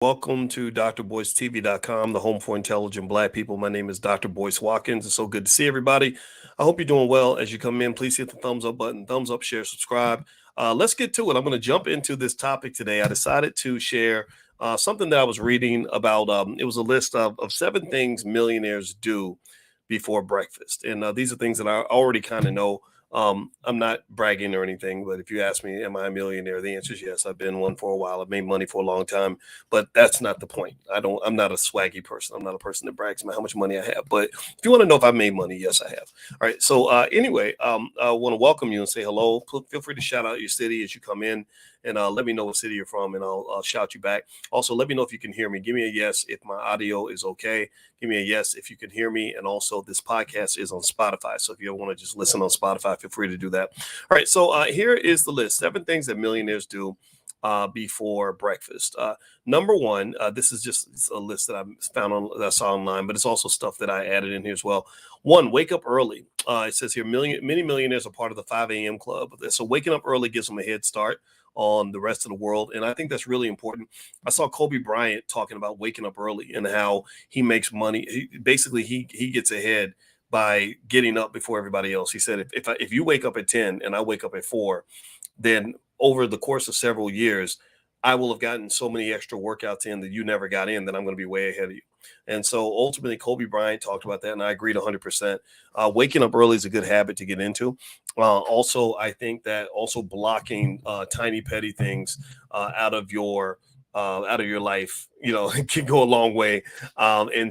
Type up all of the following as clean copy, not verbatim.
Welcome to drboycetv.com, the home for intelligent Black people. My name is Dr. Boyce Watkins. It's so good to see everybody. I hope you're doing well. As you come in, please hit the thumbs up button, thumbs up, share, subscribe. Let's get to it. I'm going to jump into this topic today. I decided to share something that I was reading about. It was a list of 7 things millionaires do before breakfast. And these are things that I already kind of know. I'm not bragging or anything, but if you ask me, am I a millionaire? The answer is yes. I've been one for a while. I've made money for a long time, but that's not the point. I'm not a swaggy person. I'm not a person that brags about how much money I have. But if you want to know if I've made money, yes, I have. All right. So anyway, I want to welcome you and say hello. Feel free to shout out your city as you come in, and let me know what city you're from, and I'll shout you back. Also, let me know if you can hear me. Give me a yes if my audio is okay. Give me a yes if you can hear me. And also, this podcast is on Spotify. So if you want to just listen on Spotify, feel free to do that. All right. So here is the list: 7 things that millionaires do before breakfast. Number one, this is just a list that that I saw online, but it's also stuff that I added in here as well. One, wake up early. It says here, many millionaires are part of the 5 a.m. club. So waking up early gives them a head start on the rest of the world. And I think that's really important. I saw Kobe Bryant talking about waking up early and how he makes money. He gets ahead by getting up before everybody else. He said, if you wake up at 10 and I wake up at 4, then over the course of several years, I will have gotten so many extra workouts in that you never got in that I'm going to be way ahead of you. And so ultimately, Kobe Bryant talked about that, and I agreed 100%. Waking up early is a good habit to get into. Also, I think that also blocking tiny petty things out of your life, can go a long way.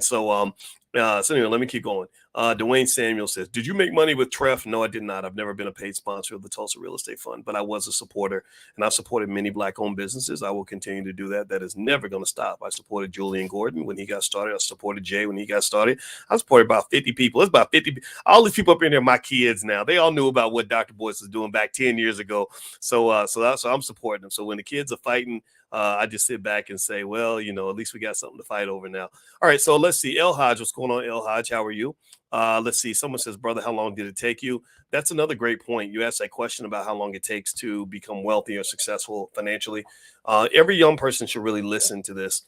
So anyway, let me keep going. Dwayne Samuel says, did you make money with Treff? No, I did not. I've never been a paid sponsor of the Tulsa Real Estate Fund, but I was a supporter, and I've supported many Black-owned businesses. I will continue to do that. That is never going to stop. I supported Julian Gordon when he got started. I supported Jay when he got started. I supported about 50 people. It's about 50. All these people up in there are my kids now. They all knew about what Dr. Boyce was doing back 10 years ago. So I'm supporting them. So when the kids are fighting, I just sit back and say, well, at least we got something to fight over now. All right, so let's see. El Hodge, what's going on, El Hodge? How are you? Let's see. Someone says, brother, how long did it take you? That's another great point. You asked that question about how long it takes to become wealthy or successful financially. Every young person should really listen to this.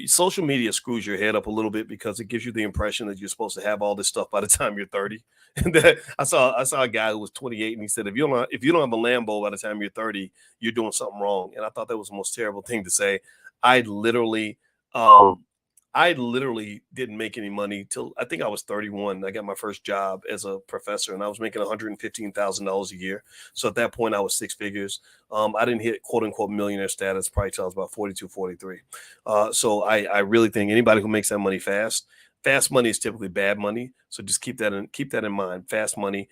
Social media screws your head up a little bit because it gives you the impression that you're supposed to have all this stuff by the time you're 30. And that I saw a guy who was 28 and he said, if you don't have a Lambo by the time you're 30, you're doing something wrong. And I thought that was the most terrible thing to say. I literally didn't make any money till I think I was 31. I got my first job as a professor and I was making $115,000 a year. So at that point I was 6 figures. I didn't hit quote unquote millionaire status probably till I was about 42, 43. So I really think anybody who makes that money fast money is typically bad money. So just keep that in mind. Fast money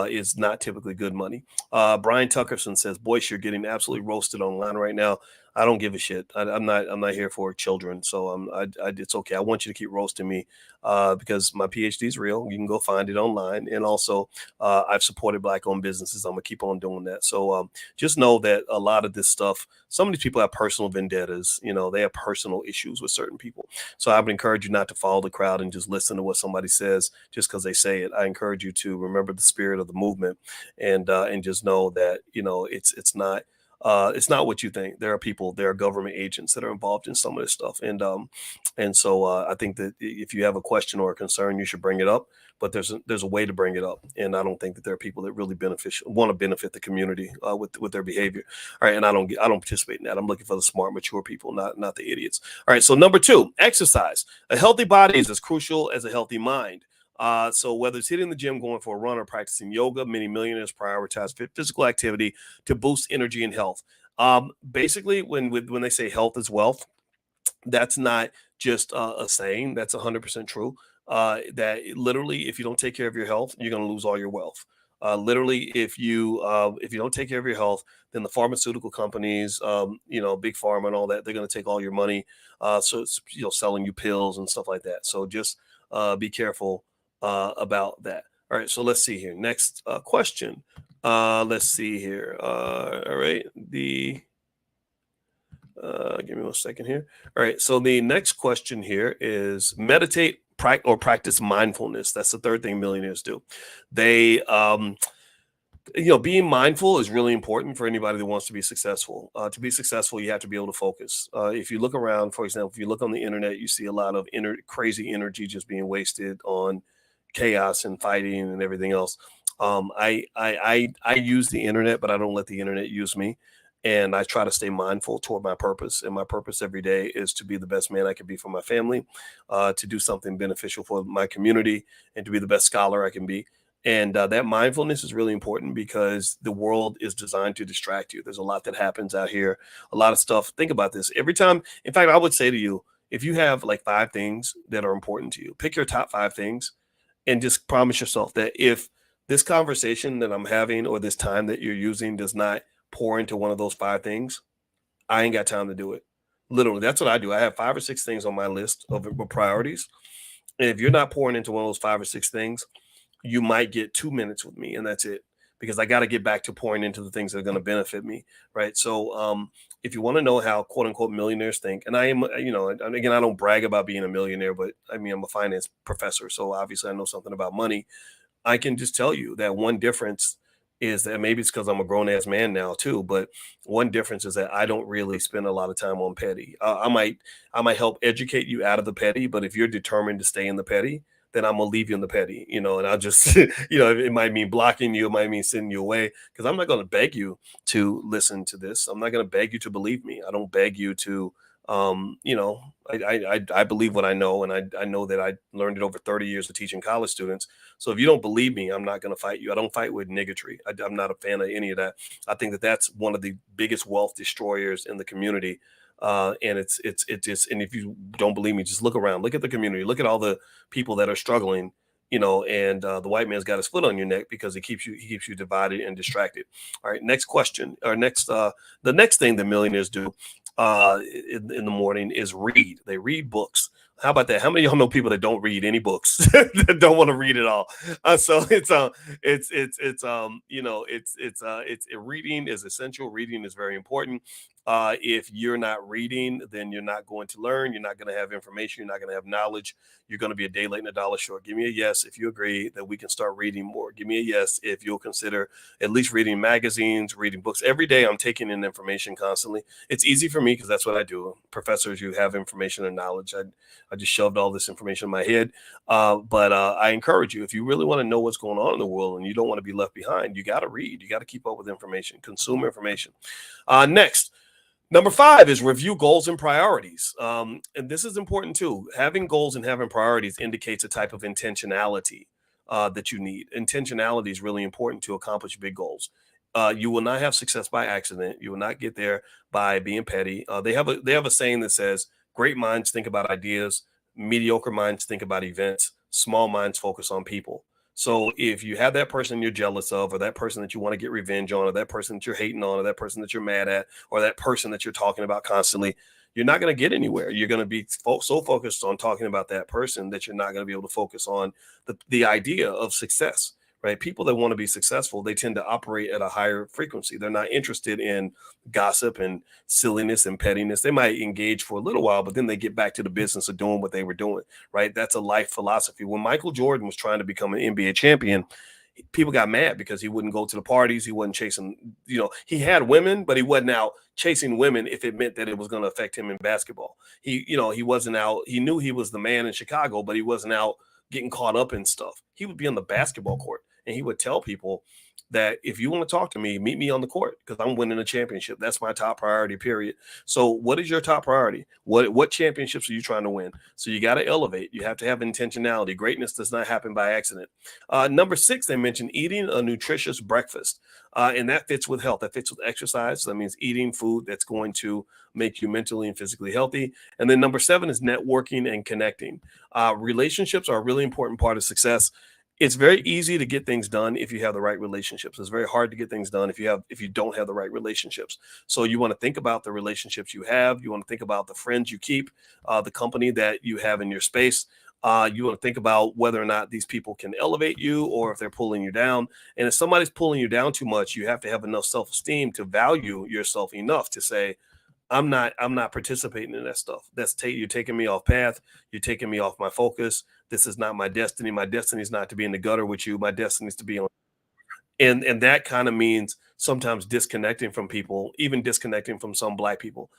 is not typically good money. Brian Tuckerson says, Boyce, you're getting absolutely roasted online right now. I don't give a shit. I'm not here for children. So it's okay. I want you to keep roasting me because my PhD is real. You can go find it online. And also I've supported Black-owned businesses. I'm going to keep on doing that. So just know that a lot of this stuff, some of these people have personal vendettas. They have personal issues with certain people. So I would encourage you not to follow the crowd and just listen to what somebody says just because they say it. I encourage you to remember the spirit of the movement and just know that, it's not what you think. There are government agents that are involved in some of this stuff. And so I think that if you have a question or a concern, you should bring it up, but there's a way to bring it up. And I don't think that there are people that really want to benefit the community with their behavior. All right. And I don't participate in that. I'm looking for the smart, mature people, not the idiots. All right. So number 2, exercise. A healthy body is as crucial as a healthy mind. So whether it's hitting the gym, going for a run, or practicing yoga, many millionaires prioritize physical activity to boost energy and health. Basically, when they say health is wealth, that's not just a saying. That's 100% true. That literally, if you don't take care of your health, you're going to lose all your wealth. Literally, if you don't take care of your health, then the pharmaceutical companies, big pharma and all that, they're going to take all your money. So it's selling you pills and stuff like that. So just be careful about that. All right, so let's see here. Next question. Let's see here. All right, give me 1 second here. All right, so the next question here is meditate or practice mindfulness. That's the third thing millionaires do. Being mindful is really important for anybody that wants to be successful. To be successful, you have to be able to focus. If you look around, for example, if you look on the internet, you see a lot of crazy energy just being wasted on chaos and fighting and everything else. I use the internet, but I don't let the internet use me. And I try to stay mindful toward my purpose. And my purpose every day is to be the best man I can be for my family, to do something beneficial for my community, and to be the best scholar I can be. And that mindfulness is really important because the world is designed to distract you. There's a lot that happens out here, a lot of stuff. Think about this. Every time, in fact, I would say to you, if you have like five things that are important to you, pick your top five things and just promise yourself that if this conversation that I'm having or this time that you're using does not pour into one of those five things, I ain't got time to do it. Literally, that's what I do. I have five or six things on my list of priorities. And if you're not pouring into one of those five or six things, you might get 2 minutes with me and that's it, because I got to get back to pouring into the things that are going to benefit me. Right. So, if you want to know how quote unquote millionaires think, and I am, and again, I don't brag about being a millionaire, but I mean, I'm a finance professor. So obviously I know something about money. I can just tell you that one difference is that maybe it's because I'm a grown ass man now too, but one difference is that I don't really spend a lot of time on petty. I might help educate you out of the petty, but if you're determined to stay in the petty, then I'm gonna leave you in the petty, and I'll just, it might mean blocking you, it might mean sending you away, because I'm not gonna beg you to listen to this. I'm not gonna beg you to believe me. I don't beg you to, um, you know, I believe what I know, and I know that I learned it over 30 years of teaching college students. So if you don't believe me, I'm not going to fight you. I don't fight with niggatry. I'm not a fan of any of that. I think that that's one of the biggest wealth destroyers in the community. And it's just, and if you don't believe me, just look around, look at the community, look at all the people that are struggling, and the white man's got his foot on your neck because he keeps you divided and distracted. All right, next question, or the next thing that millionaires do in the morning is read. They read books. How about that? How many of y'all know people that don't read any books, that don't want to read at all? So reading is essential. Reading is very important. If you're not reading, then you're not going to learn. You're not going to have information. You're not going to have knowledge. You're going to be a day late and a dollar short. Give me a yes if you agree that we can start reading more. Give me a yes if you'll consider at least reading magazines, reading books. Every day I'm taking in information constantly. It's easy for me because that's what I do. Professors, you have information and knowledge. I just shoved all this information in my head. But I encourage you, if you really want to know what's going on in the world and you don't want to be left behind, you got to read. You got to keep up with information, consume information. Next, number five is review goals and priorities. And this is important too. Having goals and having priorities indicates a type of intentionality that you need. Intentionality is really important to accomplish big goals. You will not have success by accident. You will not get there by being petty. They have a saying that says, "Great minds think about ideas, mediocre minds think about events, small minds focus on people." So if you have that person you're jealous of, or that person that you want to get revenge on, or that person that you're hating on, or that person that you're mad at, or that person that you're talking about constantly, you're not going to get anywhere. You're going to be so focused on talking about that person that you're not going to be able to focus on the idea of success. Right? People that want to be successful, they tend to operate at a higher frequency. They're not interested in gossip and silliness and pettiness. They might engage for a little while, but then they get back to the business of doing what they were doing. Right? That's a life philosophy. When Michael Jordan was trying to become an NBA champion, people got mad because he wouldn't go to the parties. He wasn't chasing, he had women, but he wasn't out chasing women if it meant that it was going to affect him in basketball. He wasn't out. He knew he was the man in Chicago, but he wasn't out getting caught up in stuff. He would be on the basketball court and he would tell people that if you want to talk to me, meet me on the court because I'm winning a championship. That's my top priority, period. So what is your top priority? What championships are you trying to win? So you got to elevate. You have to have intentionality. Greatness does not happen by accident. Number six, they mentioned eating a nutritious breakfast. And that fits with health. That fits with exercise. So that means eating food that's going to make you mentally and physically healthy. And then number seven is networking and connecting. Relationships are a really important part of success. It's very easy to get things done if you have the right relationships. It's very hard to get things done if you don't have the right relationships. So you want to think about the relationships you have. You want to think about the friends you keep, the company that you have in your space. You want to think about whether or not these people can elevate you or if they're pulling you down. And if somebody's pulling you down too much, you have to have enough self-esteem to value yourself enough to say, I'm not participating in that stuff. You're taking me off path. You're taking me off my focus. This is not my destiny. My destiny is not to be in the gutter with you. My destiny is to be on. And that kind of means sometimes disconnecting from people, even disconnecting from some black people.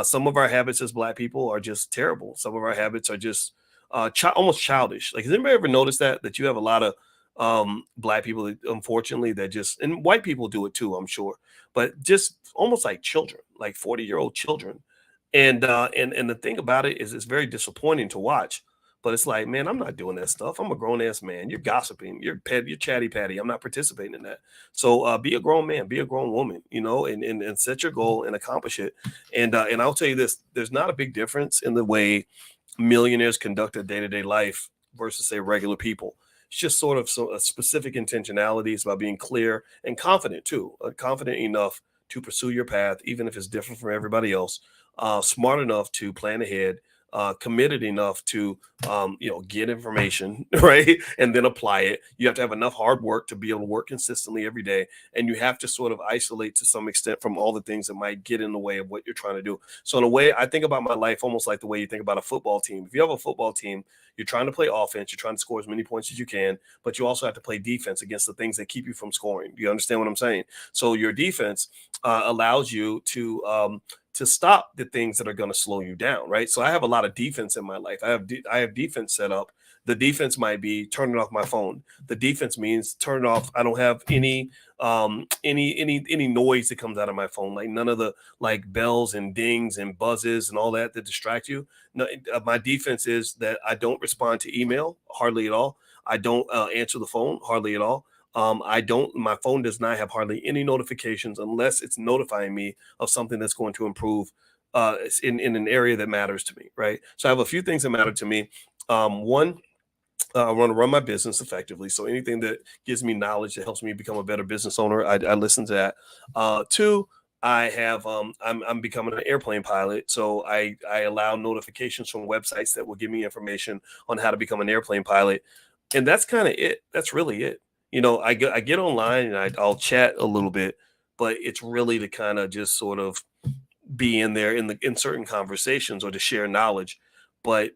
Some of our habits as black people are just terrible. Some of our habits are just almost childish. Like, has anybody ever noticed that you have a lot of black people that, unfortunately, that just, and white people do it too, I'm sure, but just almost like children, like 40-year-old children. And the thing about it is, it's very disappointing to watch. But it's like, man, I'm not doing that stuff. I'm a grown ass man. You're gossiping. You're chatty patty. I'm not participating in that. So be a grown man, be a grown woman, and set your goal and accomplish it. And I'll tell you this: there's not a big difference in the way millionaires conduct their day to day life versus, say, regular people. It's just sort of a specific intentionality. It's about being clear and confident too, confident enough to pursue your path, even if it's different from everybody else. Smart enough to plan ahead, committed enough to get information right, and then apply it. You have to have enough hard work to be able to work consistently every day, and you have to sort of isolate to some extent from all the things that might get in the way of what you're trying to do. So in a way, I think about my life almost like the way you think about a football team. If you have a football team, you're trying to play offense, you're trying to score as many points as you can, but you also have to play defense against the things that keep you from scoring. Do you understand what I'm saying? So your defense allows you to stop the things that are going to slow you down, right? So I have a lot of defense in my life. I have defense set up. The defense might be turning off my phone. The defense means turn it off. I don't have any noise that comes out of my phone, like none of the like bells and dings and buzzes and all that distract you. No, my defense is that I don't respond to email hardly at all. I don't answer the phone hardly at all. My phone does not have hardly any notifications unless it's notifying me of something that's going to improve in an area that matters to me, right? So I have a few things that matter to me. One, I want to run my business effectively. So anything that gives me knowledge that helps me become a better business owner, I listen to that. Two, I'm becoming an airplane pilot, so I allow notifications from websites that will give me information on how to become an airplane pilot, and that's kind of it. That's really it. I get online and I'll chat a little bit, but it's really to kind of just sort of be in there in certain conversations or to share knowledge. But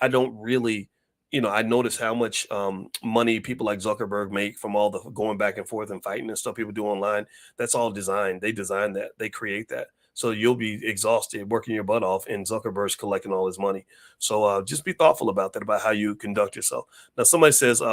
I don't really, I notice how much money people like Zuckerberg make from all the going back and forth and fighting and stuff people do online. That's all designed. They design that. They create that. So you'll be exhausted working your butt off, and Zuckerberg's collecting all his money. So just be thoughtful about that, about how you conduct yourself. Now, somebody says,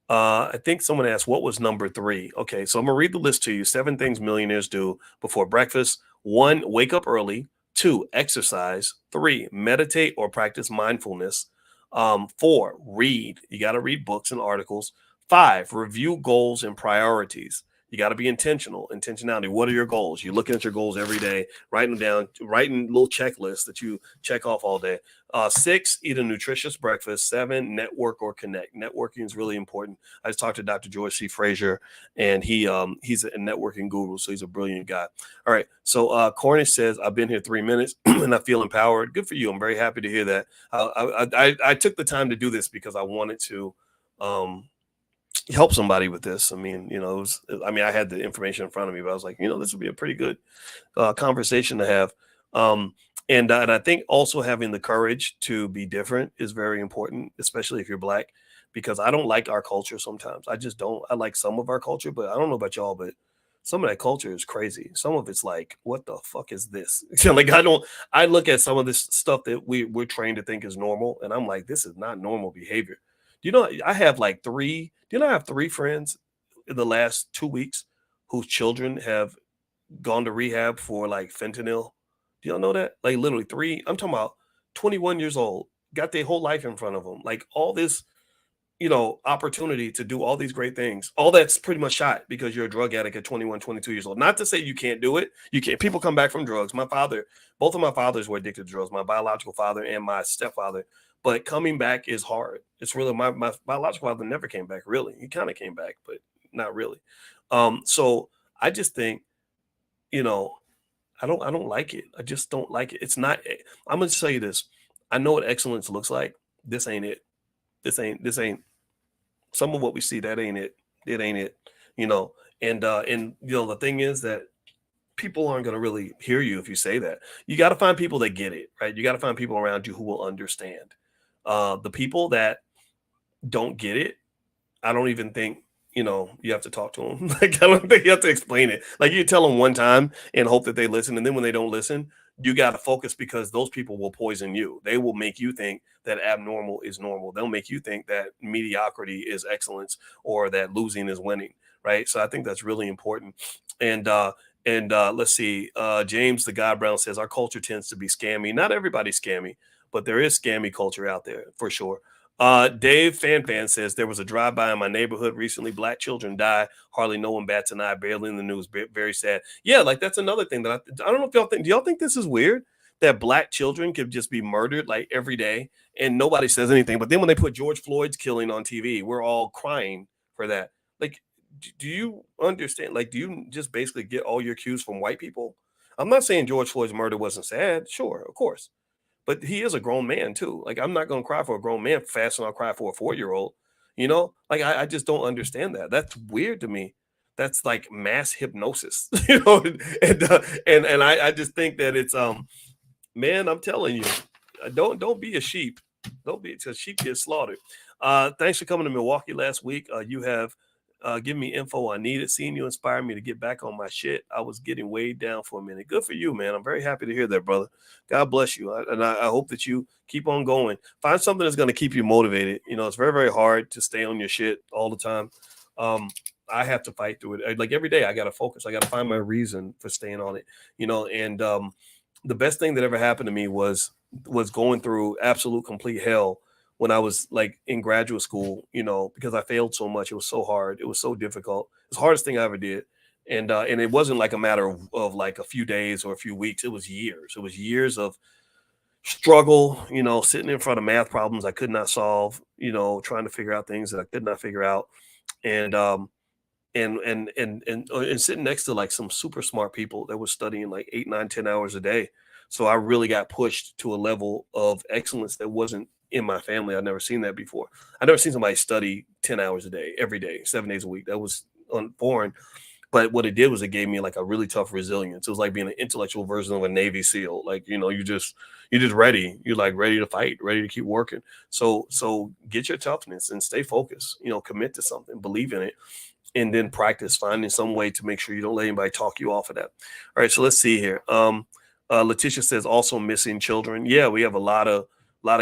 I think someone asked, what was number three? Okay, so I'm gonna read the list to you. 7 things millionaires do before breakfast. 1, wake up early. 2, exercise. 3, meditate or practice mindfulness. 4, read. You got to read books and articles. 5, review goals and priorities. You got to be intentional. Intentionality. What are your goals? You're looking at your goals every day, writing them down, writing little checklists that you check off all day. 6, eat a nutritious breakfast. 7, network or connect. Networking is really important. I just talked to Dr. George C. Frazier, and he's a networking guru, so he's a brilliant guy. All right. So Cornish says, I've been here 3 minutes and I feel empowered. Good for you. I'm very happy to hear that. I took the time to do this because I wanted to help somebody with this. I mean, I had the information in front of me, but I was like, this would be a pretty good conversation to have. And I think also having the courage to be different is very important, especially if you're Black, because I don't like our culture sometimes. I just don't. I like some of our culture, but I don't know about y'all, but some of that culture is crazy. Some of it's like, what the fuck is this? Like, I look at some of this stuff that we're trained to think is normal, and I'm like, this is not normal behavior. I have like three, do you know I have 3 friends in the last 2 weeks whose children have gone to rehab for like fentanyl? Do y'all know that? Like literally 3, I'm talking about 21 years old, got their whole life in front of them. Like all this, opportunity to do all these great things. All that's pretty much shot because you're a drug addict at 21, 22 years old. Not to say you can't do it. You can't. People come back from drugs. Both of my fathers were addicted to drugs, my biological father and my stepfather. But coming back is hard. It's really my biological father never came back, really. He kind of came back, but not really. So I just think, I don't like it. I just don't like it. It's not, I'm gonna tell you this. I know what excellence looks like. This ain't it. This ain't some of what we see. That ain't it. It ain't it. You know, and the thing is that people aren't going to really hear you if you say that. You got to find people that get it, right? You got to find people around you who will understand. The people that don't get it, I don't even think you have to talk to them. Like, I don't think you have to explain it. Like, you tell them one time and hope that they listen, and then when they don't listen, you got to focus because those people will poison you. They will make you think that abnormal is normal. They'll make you think that mediocrity is excellence or that losing is winning, right? So I think that's really important. And let's see. James the God Brown says our culture tends to be scammy. Not everybody's scammy, but there is scammy culture out there for sure. Dave Fan says there was a drive-by in my neighborhood recently. Black children die. Hardly no one bats an eye. Barely in the news. Very sad. Yeah, like that's another thing that I don't know if y'all think. Do y'all think this is weird that black children could just be murdered like every day and nobody says anything? But then when they put George Floyd's killing on TV, we're all crying for that. Like, do you understand? Like, do you just basically get all your cues from white people? I'm not saying George Floyd's murder wasn't sad. Sure, of course, but he is a grown man too. Like, I'm not gonna cry for a grown man fast and I'll cry for a 4-year old. Like I just don't understand that. That's weird to me. That's like mass hypnosis, and I just think that it's man, I'm telling you, don't be a sheep. Don't be because sheep get slaughtered. Thanks for coming to Milwaukee last week. You have given me info I needed. Seeing you inspired me to get back on my shit. I was getting weighed down for a minute. Good for you, man. I'm very happy to hear that, brother. God bless you. I hope that you keep on going. Find something that's going to keep you motivated. It's very, very hard to stay on your shit all the time. I have to fight through it. Like every day, I got to focus. I got to find my reason for staying on it. And the best thing that ever happened to me was going through absolute complete hell when I was like in graduate school, because I failed so much. It was so hard. It was so difficult. It's the hardest thing I ever did. And it wasn't like a matter of like a few days or a few weeks. It was years. It was years of struggle, sitting in front of math problems I could not solve, trying to figure out things that I could not figure out. And and sitting next to like some super smart people that were studying like 8, 9, 10 hours a day. So I really got pushed to a level of excellence that wasn't in my family. I'd never seen that before. I never seen somebody study 10 hours a day, every day, 7 days a week. That was foreign. But what it did was it gave me like a really tough resilience. It was like being an intellectual version of a Navy SEAL. Like, you're just ready. You're like ready to fight, ready to keep working. So get your toughness and stay focused, commit to something, believe in it, and then practice finding some way to make sure you don't let anybody talk you off of that. All right, so let's see here. Letitia says also missing children. Yeah, we have a lot of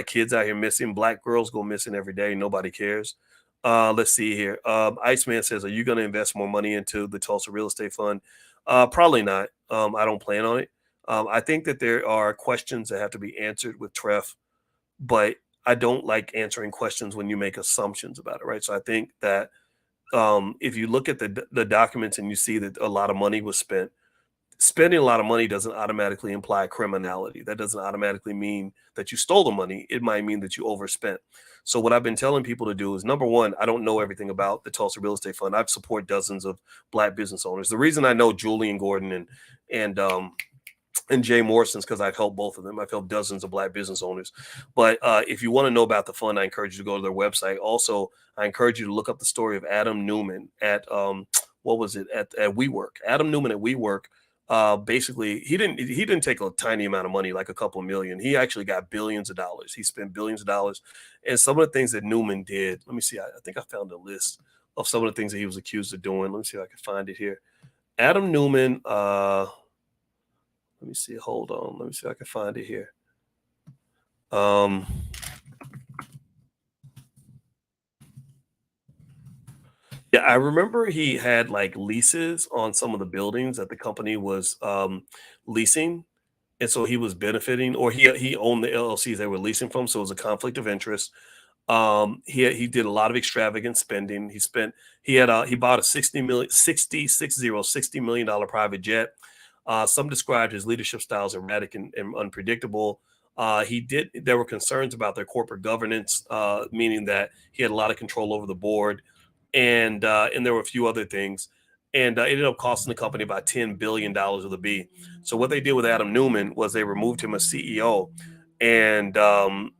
kids out here missing. Black girls go missing every day. Nobody cares. Let's see here. Iceman says, "Are you going to invest more money into the Tulsa real estate fund?" Probably not. I don't plan on it. I think that there are questions that have to be answered with Treff, but I don't like answering questions when you make assumptions about it, right? So I think that if you look at the documents and you see that a lot of money was spent, spending a lot of money doesn't automatically imply criminality. That doesn't automatically mean that you stole the money. It might mean that you overspent. So what I've been telling people to do is, number one, I don't know everything about the Tulsa Real Estate Fund. I've support dozens of Black business owners. The reason I know Julian Gordon and Jay Morrison's because I've helped both of them. I've helped dozens of Black business owners. But if you want to know about the fund, I encourage you to go to their website. Also, I encourage you to look up the story of Adam Newman at what was it at WeWork. Adam Newman at WeWork. Basically, he didn't take a tiny amount of money, like a couple of million. He actually got billions of dollars. He spent billions of dollars, and some of the things that Newman did. Let me see. I think I found a list of some of the things that he was accused of doing. Let me see if I can find it here. Adam Newman. Let me see. Hold on. Let me see if I can find it here. Um, yeah, I remember he had like leases on some of the buildings that the company was leasing, and so he was benefiting, or he owned the LLCs they were leasing from, so it was a conflict of interest. He did a lot of extravagant spending. He bought a 60 million private jet. Some described his leadership styles erratic and unpredictable. There were concerns about their corporate governance, meaning that he had a lot of control over the board, and there were a few other things, and it ended up costing the company about $10 billion with a B. So what they did with Adam Newman was they removed him as CEO, and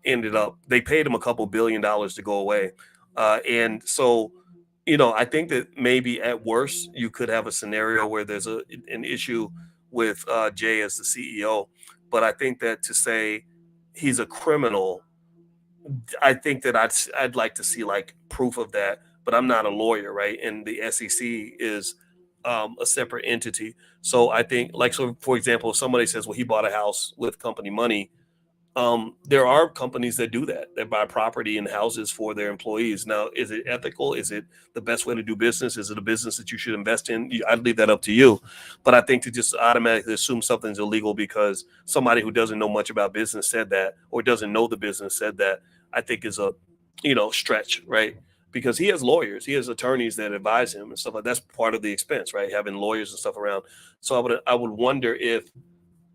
ended up they paid him a couple $1 billion to go away, and so I think that maybe at worst you could have a scenario where there's an issue with Jay as the CEO, but I think that to say he's a criminal, I think that I'd like to see like proof of that but I'm not a lawyer, right? And the SEC is a separate entity. So I think, like, so for example, if somebody says, well, he bought a house with company money, there are companies that do that. They buy property and houses for their employees. Now, is it ethical? Is it the best way to do business? Is it a business that you should invest in? I'd leave that up to you. But I think to just automatically assume something's illegal because somebody who doesn't know much about business said that, or doesn't know the business said that, I think is a, stretch, right? Because he has lawyers, he has attorneys that advise him and stuff like that's part of the expense, right? Having lawyers and stuff around. So I would wonder if,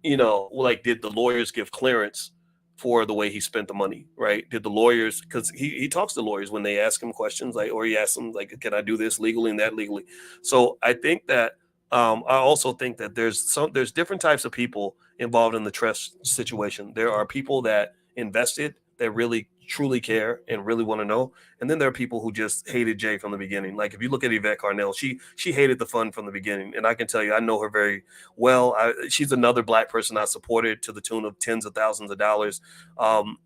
like, did the lawyers give clearance for the way he spent the money, right? Did the lawyers, because he talks to lawyers when they ask him questions, like, or he asks them, like, can I do this legally and that legally? So I think that, I also think that there's different types of people involved in the trust situation. There are people that invested that really truly care and really want to know. And then there are people who just hated Jay from the beginning. Like if you look at Yvette Carnell, she hated the fund from the beginning. And I can tell you, I know her very well. She's another black person I supported to the tune of tens of thousands of dollars. And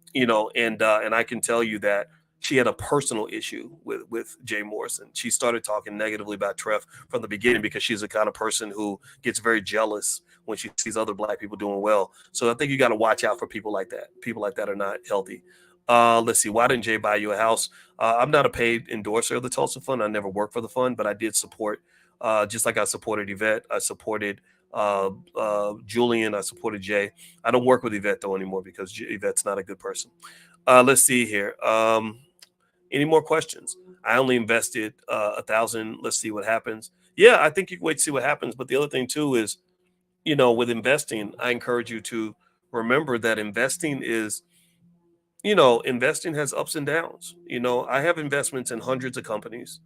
I can tell you that she had a personal issue with Jay Morrison. She started talking negatively about Trev from the beginning because she's the kind of person who gets very jealous when she sees other black people doing well. So I think you got to watch out for people like that. People like that are not healthy. Let's see. Why didn't Jay buy you a house? I'm not a paid endorser of the Tulsa Fund. I never worked for the fund, but I did support, just like I supported Yvette. I supported Julian. I supported Jay. I don't work with Yvette though anymore because Yvette's not a good person. Let's see here. Any more questions? I only invested 1,000. Let's see what happens. Yeah, I think you can wait to see what happens. But the other thing too is, with investing, I encourage you to remember that investing has ups and downs. I have investments in hundreds of companies.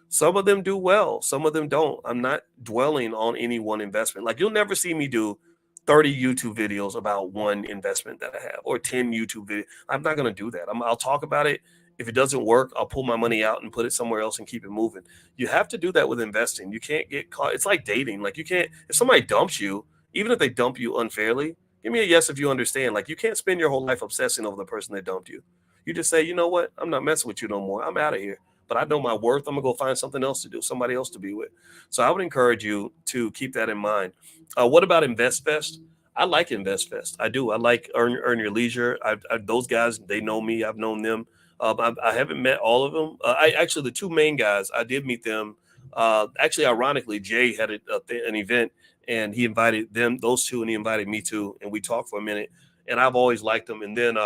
Some of them do well, some of them don't. I'm not dwelling on any one investment. Like you'll never see me do 30 YouTube videos about one investment that I have or 10 YouTube videos. I'm not going to do that. I'll talk about it. If it doesn't work, I'll pull my money out and put it somewhere else and keep it moving. You have to do that with investing. You can't get caught. It's like dating. Like you can't, if somebody dumps you, even if they dump you unfairly, give me a yes if you understand. Like you can't spend your whole life obsessing over the person that dumped you. You just say, you know what? I'm not messing with you no more. I'm out of here, but I know my worth. I'm gonna go find something else to do, somebody else to be with. So I would encourage you to keep that in mind. What about InvestFest? I like InvestFest. I do. I like Earn Your Leisure. Those guys, they know me. I've known them. I haven't met all of them. I actually the two main guys, I did meet them. Actually, ironically, Jay had an event and he invited those two, and he invited me too, and we talked for a minute. And I've always liked them. And then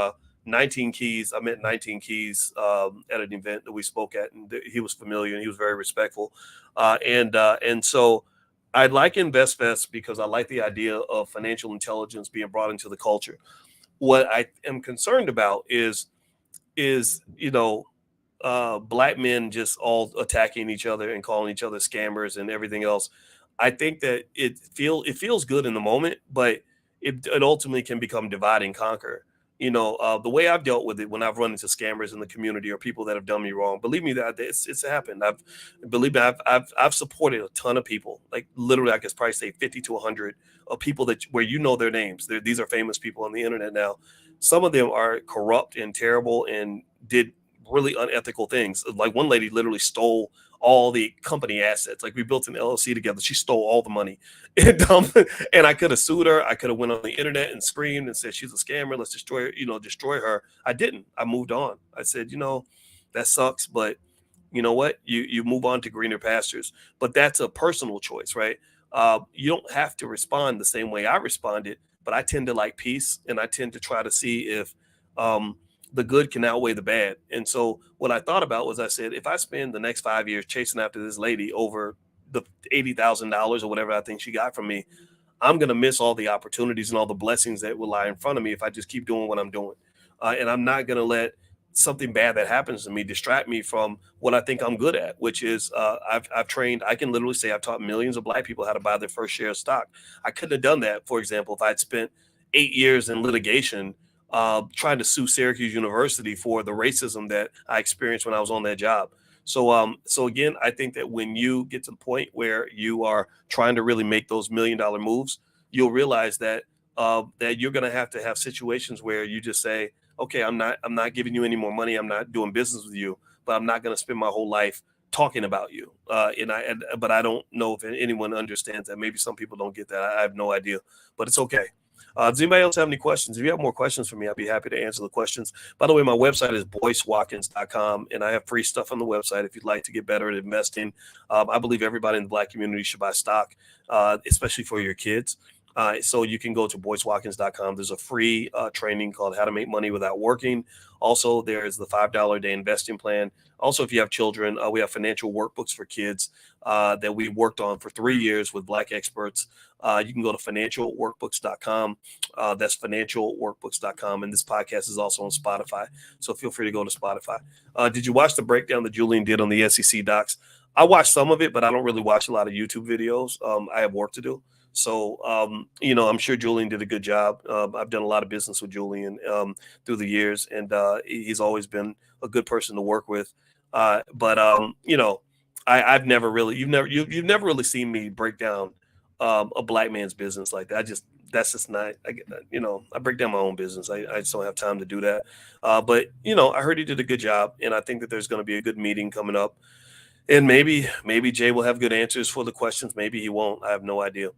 19 Keys. I met 19 Keys at an event that we spoke at, and he was familiar and he was very respectful. And so I like InvestFest because I like the idea of financial intelligence being brought into the culture. What I am concerned about is black men just all attacking each other and calling each other scammers and everything else. I think that it feels good in the moment, but it ultimately can become divide and conquer. The way I've dealt with it when I've run into scammers in the community or people that have done me wrong. Believe me that it's happened. I've supported a ton of people, like literally I could probably say 50 to 100 of people that where their names. These are famous people on the internet now. Some of them are corrupt and terrible and did really unethical things. Like one lady literally stole all the company assets. Like we built an LLC together. She stole all the money. And I could have sued her. I could have went on the internet and screamed and said she's a scammer. Let's destroy her. I didn't. I moved on. I said, that sucks, but you know what? You move on to greener pastures. But that's a personal choice, right? You don't have to respond the same way I responded, but I tend to like peace, and I tend to try to see if the good can outweigh the bad. And so what I thought about was I said, if I spend the next 5 years chasing after this lady over the $80,000 or whatever I think she got from me, I'm going to miss all the opportunities and all the blessings that will lie in front of me if I just keep doing what I'm doing. And I'm not going to let something bad that happens to me distract me from what I think I'm good at, which is I've trained. I can literally say I've taught millions of black people how to buy their first share of stock. I couldn't have done that, for example, if I'd spent 8 years in litigation trying to sue Syracuse University for the racism that I experienced when I was on that job. So again, I think that when you get to the point where you are trying to really make those $1 million moves, you'll realize that that you're going to have situations where you just say, okay, I'm not giving you any more money. I'm not doing business with you. but I'm not going to spend my whole life talking about you. But I don't know if anyone understands that. Maybe some people don't get that. I have no idea, but it's okay. Does anybody else have any questions? If you have more questions for me, I'd be happy to answer the questions. By the way, my website is boycewatkins.com, and I have free stuff on the website if you'd like to get better at investing. I believe everybody in the Black community should buy stock, especially for your kids. So you can go to boycewatkins.com. There's a free training called How to Make Money Without Working. Also, there's the $5 a day investing plan. Also, if you have children, we have financial workbooks for kids that we worked on for 3 years with Black experts. You can go to financialworkbooks.com. That's financialworkbooks.com. And this podcast is also on Spotify. So feel free to go to Spotify. Did you watch the breakdown that Julian did on the SEC docs? I watched some of it, but I don't really watch a lot of YouTube videos. I have work to do. So, I'm sure Julian did a good job. I've done a lot of business with Julian through the years, and he's always been a good person to work with. I've never really, you've never really seen me break down a Black man's business like that. That's just not, I break down my own business. I just don't have time to do that. But I heard he did a good job, and I think that there's going to be a good meeting coming up. And maybe Jay will have good answers for the questions. Maybe he won't. I have no idea.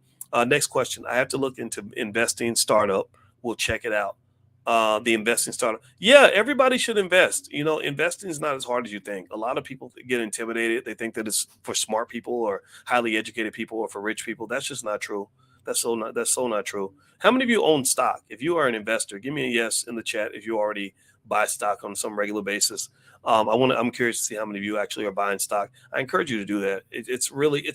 Next question. I have to look into investing startup. We'll check it out. The investing startup. Yeah, everybody should invest. Investing is not as hard as you think. A lot of people get intimidated. They think that it's for smart people or highly educated people or for rich people. That's just not true. That's so not true. How many of you own stock? If you are an investor, give me a yes in the chat if you already buy stock on some regular basis. I'm curious to see how many of you actually are buying stock. I encourage you to do that. It's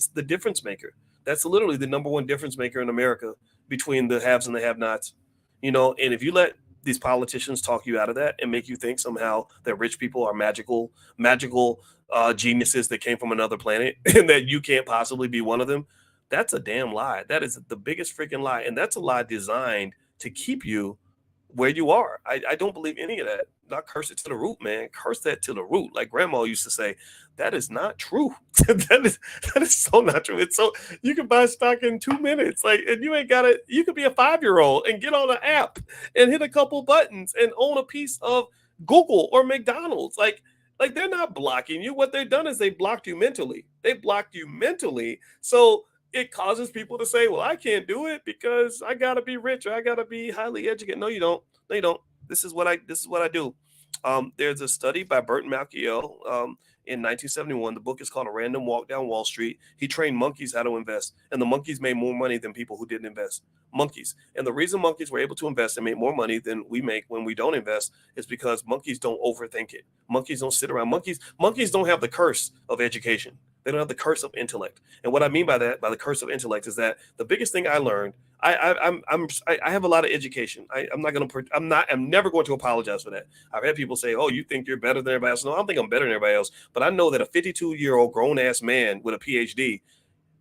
the difference maker. That's literally the number one difference maker in America between the haves and the have-nots. And if you let these politicians talk you out of that and make you think somehow that rich people are magical geniuses that came from another planet and that you can't possibly be one of them, that's a damn lie. That is the biggest freaking lie. And that's a lie designed to keep you where you are. I don't believe any of that. Not curse it to the root, man. Curse that to the root. Like grandma used to say, that is not true. that is so not true. It's so you can buy stock in 2 minutes. And you ain't got it. You could be a 5-year-old and get on an app and hit a couple buttons and own a piece of Google or McDonald's. Like they're not blocking you. What they've done is they blocked you mentally. They blocked you mentally. So it causes people to say, well, I can't do it because I got to be rich or I got to be highly educated. No, you don't. No, you don't. This is what I do. There's a study by Burton Malkiel in 1971. The book is called A Random Walk Down Wall Street. He trained monkeys how to invest, and the monkeys made more money than people who didn't invest. Monkeys. And the reason monkeys were able to invest and make more money than we make when we don't invest is because monkeys don't overthink it. Monkeys don't sit around. Monkeys don't have the curse of education. They don't have the curse of intellect. And what I mean by that, by the curse of intellect, is that the biggest thing I learned, I have a lot of education. I'm never going to apologize for that. I've had people say, oh, you think you're better than everybody else. No, I don't think I'm better than everybody else. But I know that a 52-year-old grown ass man with a PhD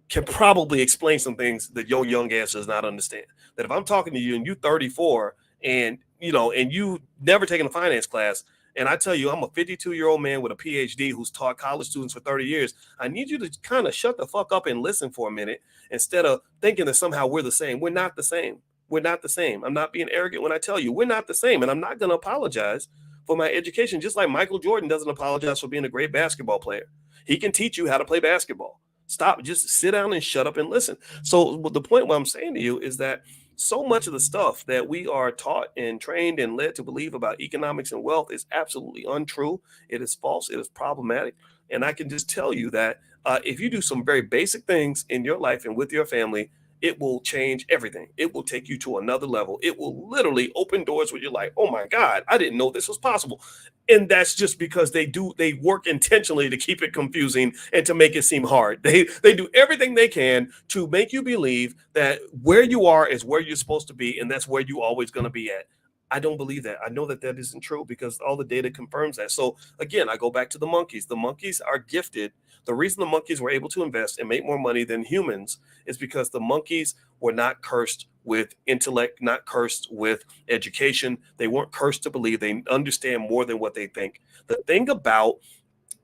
can probably explain some things that your young ass does not understand. That if I'm talking to you and you 34 and you never taken a finance class, and I tell you, I'm a 52-year-old man with a PhD who's taught college students for 30 years. I need you to kind of shut the fuck up and listen for a minute instead of thinking that somehow we're the same. We're not the same. We're not the same. I'm not being arrogant when I tell you we're not the same. And I'm not going to apologize for my education, just like Michael Jordan doesn't apologize for being a great basketball player. He can teach you how to play basketball. Stop. Just sit down and shut up and listen. So the point what I'm saying to you is that so much of the stuff that we are taught and trained and led to believe about economics and wealth is absolutely untrue. It is false. It is problematic. And I can just tell you that if you do some very basic things in your life and with your family, it will change everything. It will take you to another level. It will literally open doors where you're like, oh my God, I didn't know this was possible. And that's just because they work intentionally to keep it confusing and to make it seem hard. They do everything they can to make you believe that where you are is where you're supposed to be, and that's where you're always going to be at. I don't believe that. I know that isn't true because all the data confirms that. So again, I go back to the monkeys. The monkeys are gifted. The reason the monkeys were able to invest and make more money than humans is because the monkeys were not cursed with intellect, not cursed with education. They weren't cursed to believe. They understand more than what they think. The thing about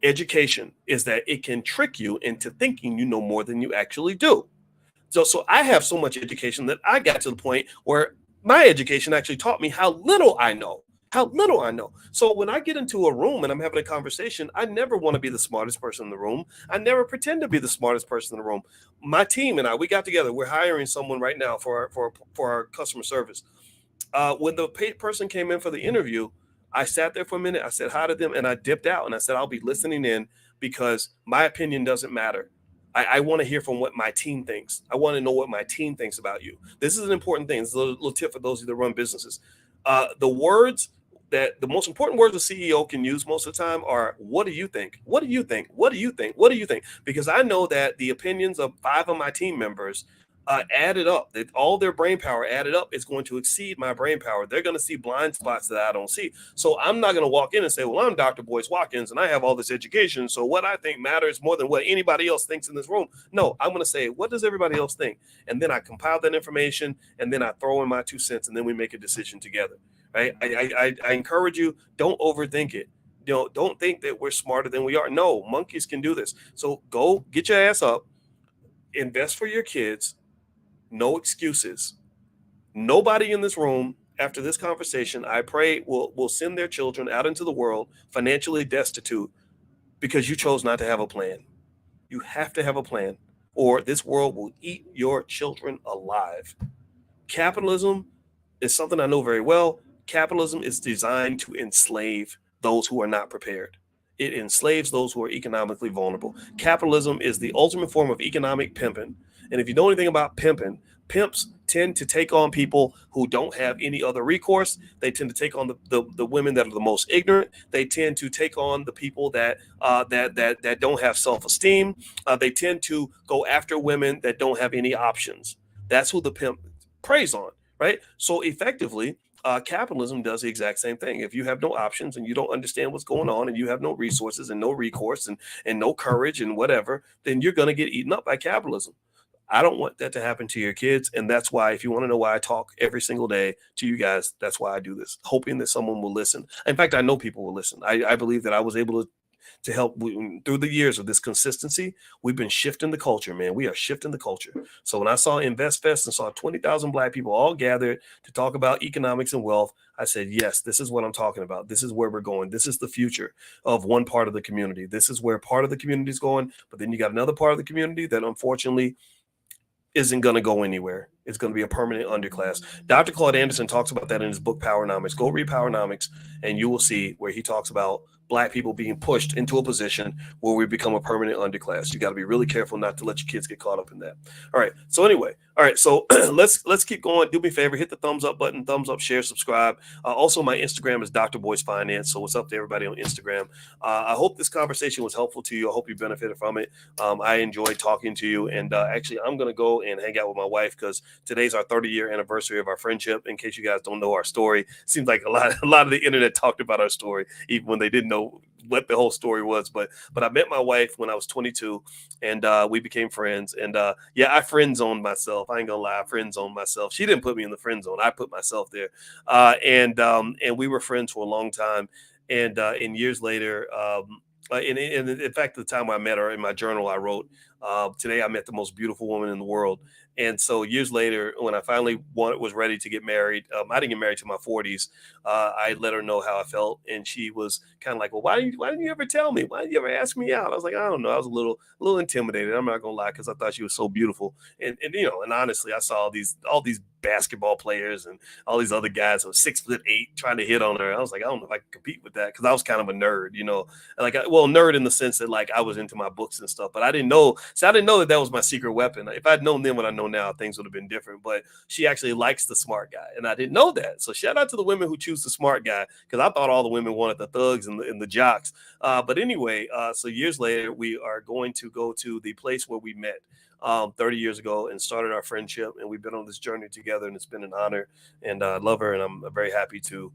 education is that it can trick you into thinking you know more than you actually do. So I have so much education that I got to the point where my education actually taught me how little I know, how little I know. So when I get into a room and I'm having a conversation, I never want to be the smartest person in the room. I never pretend to be the smartest person in the room. My team and I, we got together. We're hiring someone right now for our customer service. When the person came in for the interview, I sat there for a minute. I said hi to them and I dipped out and I said, I'll be listening in because my opinion doesn't matter. I want to hear from what my team thinks. I want to know what my team thinks about you. This is an important thing. It's a little tip for those of you that run businesses. The words that the most important words a CEO can use most of the time are, what do you think? What do you think? What do you think? What do you think? Because I know that the opinions of 5 of my team members added up, that all their brain power added up is going to exceed my brain power. They're going to see blind spots that I don't see. So I'm not going to walk in and say, well, I'm Dr. Boyce Watkins and I have all this education, so what I think matters more than what anybody else thinks in this room. No, I'm going to say, what does everybody else think? And then I compile that information and then I throw in my 2 cents and then we make a decision together. Right? I encourage you, don't overthink it. Don't think that we're smarter than we are. No, monkeys can do this. So go get your ass up, invest for your kids. No excuses. Nobody in this room after this conversation, I pray, will send their children out into the world financially destitute because you chose not to have a plan. You have to have a plan, or this world will eat your children alive. Capitalism is something I know very well. Capitalism is designed to enslave those who are not prepared. It enslaves those who are economically vulnerable. Capitalism is the ultimate form of economic pimping. And if you know anything about pimping, pimps tend to take on people who don't have any other recourse. They tend to take on the women that are the most ignorant. They tend to take on the people that don't have self-esteem. They tend to go after women that don't have any options. That's who the pimp preys on, right? So effectively, capitalism does the exact same thing. If you have no options and you don't understand what's going on and you have no resources and no recourse and no courage and whatever, then you're going to get eaten up by capitalism. I don't want that to happen to your kids. And that's why, if you want to know why I talk every single day to you guys, that's why I do this, hoping that someone will listen. In fact, I know people will listen. I believe that I was able to help through the years of this consistency. We've been shifting the culture, man. We are shifting the culture. So when I saw Invest Fest and saw 20,000 Black people all gathered to talk about economics and wealth, I said, yes, this is what I'm talking about. This is where we're going. This is the future of one part of the community. This is where part of the community is going. But then you got another part of the community that unfortunately isn't going to go anywhere. It's going to be a permanent underclass. Dr. Claude Anderson talks about that in his book, Powernomics. Go read Powernomics, and you will see where he talks about Black people being pushed into a position where we become a permanent underclass. You got to be really careful not to let your kids get caught up in that. All right. So anyway, all right. So let's keep going. Do me a favor, hit the thumbs up button, thumbs up, share, subscribe. Also, my Instagram is Dr. Boyce Finance. So what's up to everybody on Instagram? I hope this conversation was helpful to you. I hope you benefited from it. I enjoyed talking to you. And actually, I'm going to go and hang out with my wife because today's our 30-year anniversary of our friendship. In case you guys don't know our story, seems like a lot of the internet talked about our story, even when they didn't know what the whole story was. But I met my wife when I was 22, and we became friends. And yeah, I friend zoned myself. I ain't gonna lie, I friend zoned myself. She didn't put me in the friend zone. I put myself there. And we were friends for a long time. And years later, and in fact, the time I met her, in my journal, I wrote, today I met the most beautiful woman in the world. And so years later, when I finally was ready to get married, I didn't get married to my 40s. I let her know how I felt, and she was kind of like, "Well, why didn't you ever tell me? Why didn't you ever ask me out?" I was like, "I don't know." I was a little intimidated. I'm not gonna lie, because I thought she was so beautiful, and and honestly, I saw all these basketball players and all these other guys who were 6'8" trying to hit on her. I was like, I don't know if I can compete with that, because I was kind of a nerd, nerd in the sense that like I was into my books and stuff, but I didn't know. So I didn't know that was my secret weapon. If I'd known then what I know now, things would have been different. But she actually likes the smart guy, and I didn't know that. So shout out to the women who choose the smart guy, because I thought all the women wanted the thugs and the jocks. But anyway, so years later, we are going to go to the place where we met 30 years ago and started our friendship, and we've been on this journey together, and it's been an honor, and I love her, and I'm very happy to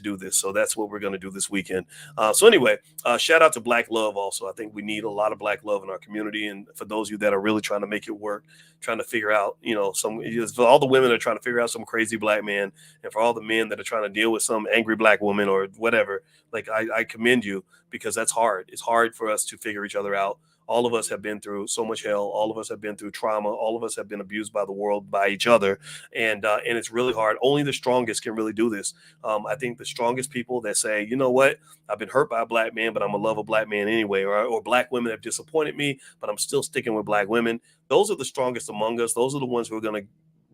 do this. So that's what we're going to do this weekend. So anyway, shout out to Black love also. I think we need a lot of Black love in our community. And for those of you that are really trying to make it work, trying to figure out, for all the women that are trying to figure out some crazy Black man, and for all the men that are trying to deal with some angry Black woman or whatever, like I commend you, because that's hard. It's hard for us to figure each other out All of us have been through so much hell. All of us have been through trauma. All of us have been abused by the world, by each other, and it's really hard. Only the strongest can really do this. I think the strongest people that say, you know what, I've been hurt by a black man, but I'm gonna love a black man anyway, or black women have disappointed me, but I'm still sticking with black women. Those are the strongest among us. Those are the ones who are going to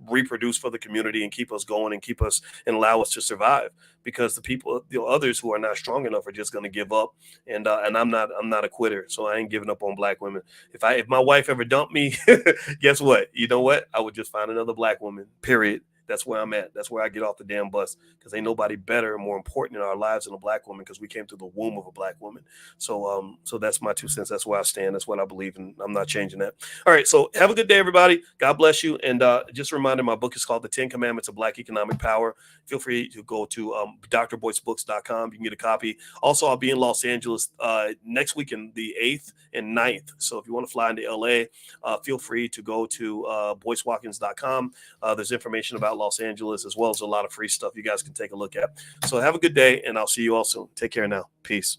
reproduce for the community and keep us going and keep us and allow us to survive, because the people, others who are not strong enough are just going to give up. And I'm not a quitter, so I ain't giving up on black women. If my wife ever dumped me, guess what, you know what, I would just find another black woman, period. That's where I'm at. That's where I get off the damn bus, because ain't nobody better and more important in our lives than a black woman, because we came through the womb of a black woman. So that's my 2 cents. That's where I stand. That's what I believe, and I'm not changing that. All right. So have a good day, everybody. God bless you. And just a reminder, my book is called The 10 Commandments of Black Economic Power. Feel free to go to drboycebooks.com. You can get a copy. Also, I'll be in Los Angeles next week, in the 8th and 9th. So if you want to fly into LA, feel free to go to boycewatkins.com. There's information about Los Angeles, as well as a lot of free stuff you guys can take a look at. So have a good day, and I'll see you all soon. Take care now. Peace.